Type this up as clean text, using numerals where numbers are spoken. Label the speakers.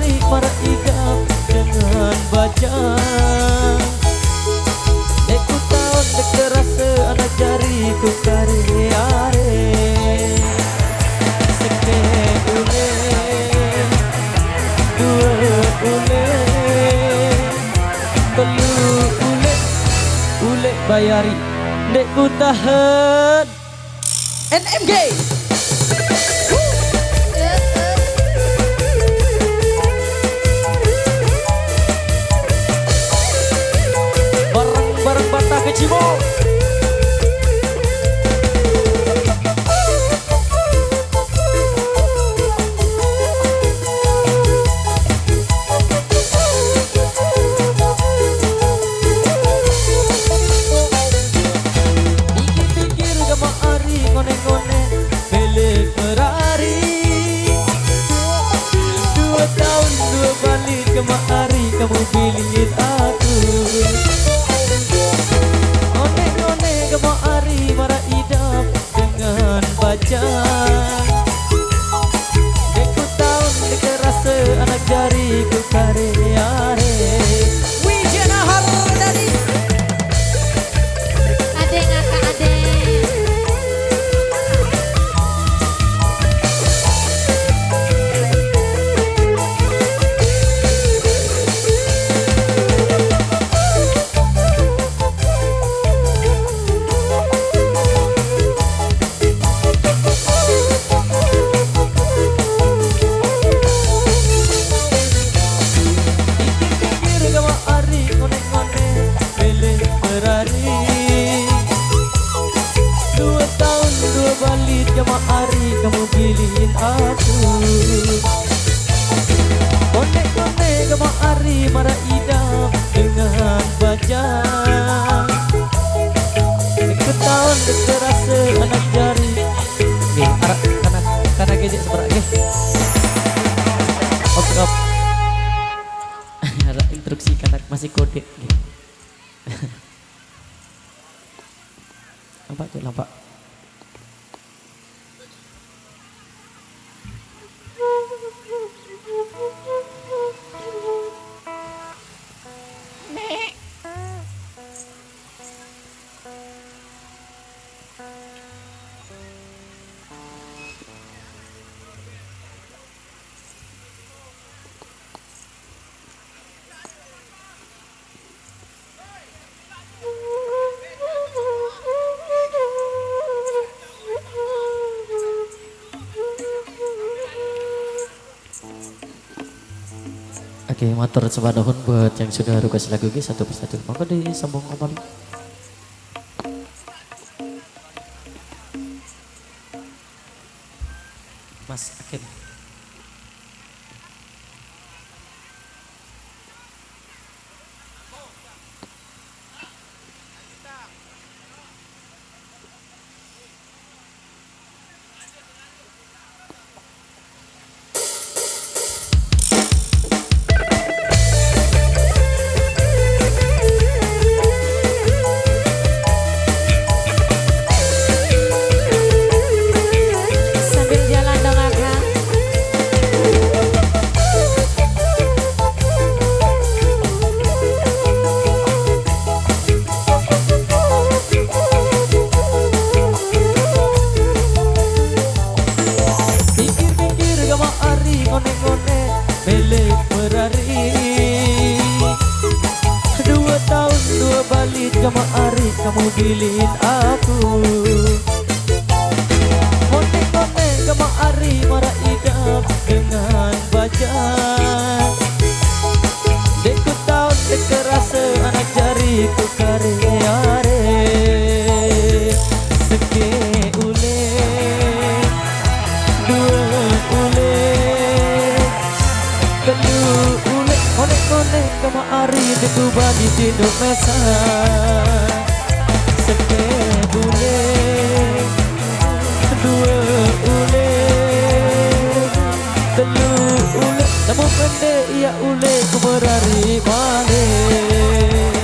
Speaker 1: ari para idam dengan bajang. Deku tahun dek terasa anak jariku kare-are. Seke ule, dua ule, telu ule, ule bayari. Deku tahan NMG. Bareng-bareng Batak ke Cibong. Pikir-pikir gama ari ngone-ngone beli Ferrari. 2 tahun 2 balik gama ari kamu pilihin aku. Ngone-ngone gama ari mara idam dengan bajang. Deku tahun dek rasa anak jariku kare-are. Wijana Hardani
Speaker 2: Ade ngaka ade.
Speaker 1: Pikir-pikir gama ari ngone-ngone beli Ferrari. 2 tahun 2 balik gama ari kamu pilihin aku. Ngone-ngone gama ari mara idam dengan bajang. Deku tahun dek terasa anak jari. Arak kana gejek seberak ge. Op. Ada instruksi kanak masih kode. Nampak tuh nampak. Oke, matur sebadahun buat yang sudah request lagu G satu persatu. Maka disambung kembali. Mas Akin.
Speaker 2: Sambil jalan dong akang.
Speaker 1: Pikir-pikir gama ari ngone-ngone beli Ferrari. 2 tahun 2 balik gama ari kamu pilihin aku. Ngone-ngone gama ari mara idam dengan bajang. Deku tahun dek terasa anak jariku kare-are. Seke ule, dua ule, telu ule. Ngone-ngone gama ari deku badi di Indonesia. Seke ule, dua ule, telu ule. Namun pendek ia ule ku berari balik.